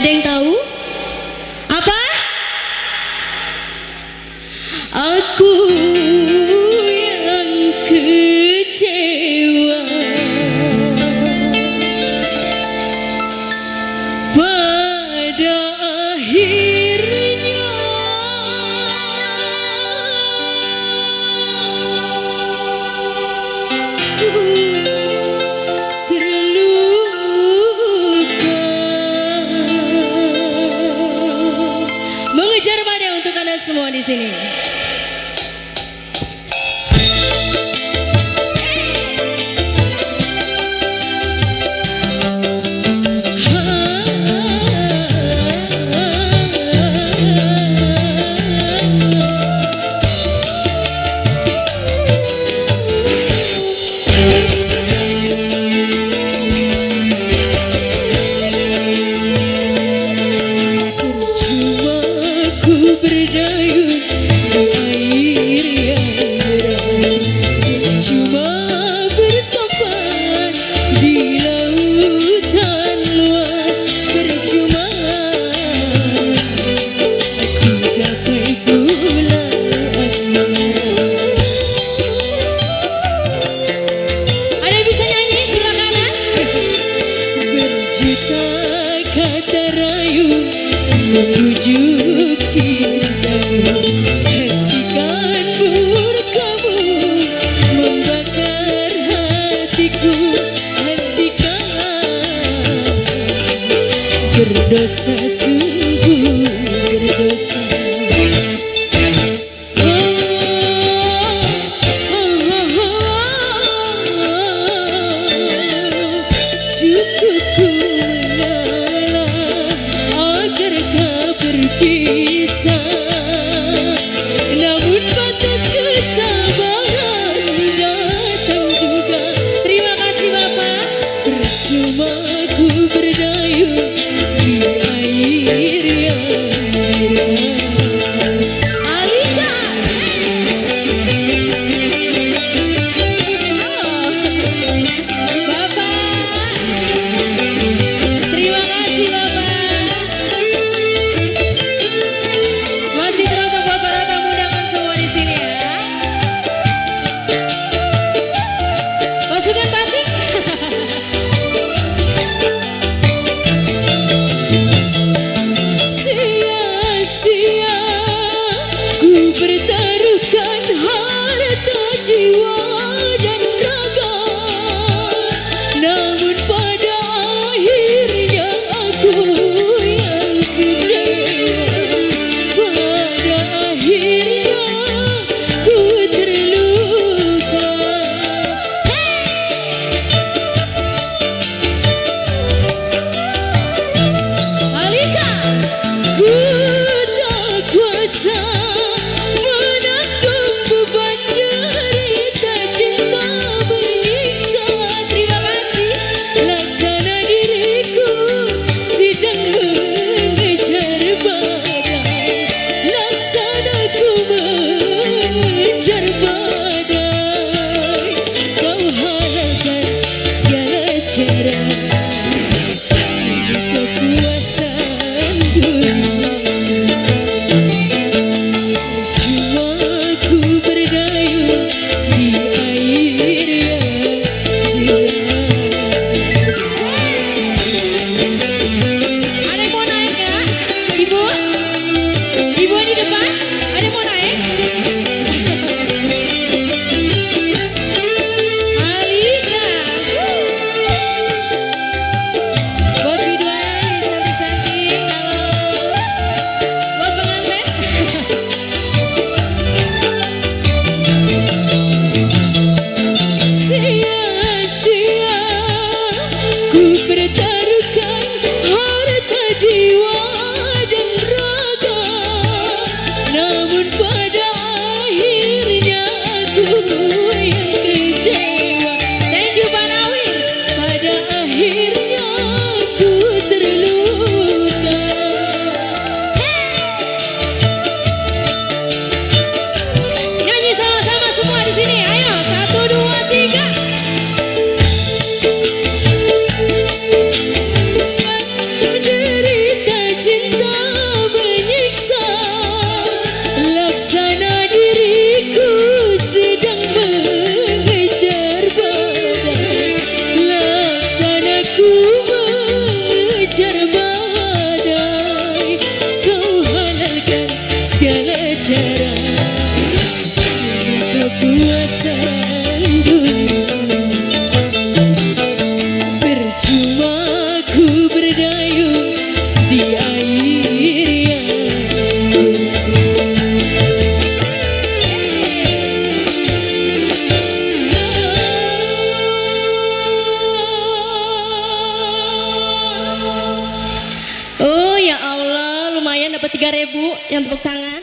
Ada yang tahu? Apa? Aku yang kecewa pada akhirnya. Mengejar pada untuk Anda semua di sini. Berdayung di air yang deras, cuma bersampan di lautan luas. Percuma aku gapai bulan asmara. Ada yang bisa nyanyi? Silakan. Berjuta kata rayu membujuk cintamu, hentikan murkamu membakar hatiku, hentikan. Berdosa, sungguh berdosa. Cukup ku mengalah agar tak berpisah, namun batas kesabaran datang juga. Terima kasih Bapak. Percuma ku berdayung di air yang deras. Alika. Bapak. Terima kasih Bapak. Masih terus buat para tamu undangan semua di sini ya. Pasukan batik. Sia-sia ku bertaruhkan harta jiwa dan raga, namun pada akhirnya aku yang kecewa. Pada akhirnya ku terluka. Alika, ku tak kuasa menanggung beban derita cinta menyiksa. Terima kasih. Laksana diriku sedang mengejar badai, laksanaku mengejar badai. Kau halalkan segala cara, kekuasaan dunia. Cuma ku berdayung di air yang deras. Ada yang mau naik ya? Ibu? Ibu di depan? Ada yang mau naik? Alika. Buat biduan yang cantik-cantik. Halo. Buat pengantin. Sia-sia ku bertaruhkan harta jiwa dan raga, namun pada akhirnya aku yang kecewa. Thank you Pak Nawir. Pada akhirnya aku terluka. Nyanyi sama-sama semua di sini. Ayo, 1, 2, 3. dua sendu. Percuma ku berdayung di air yang oh ya Allah, lumayan dapat 3.000 yang tepuk tangan.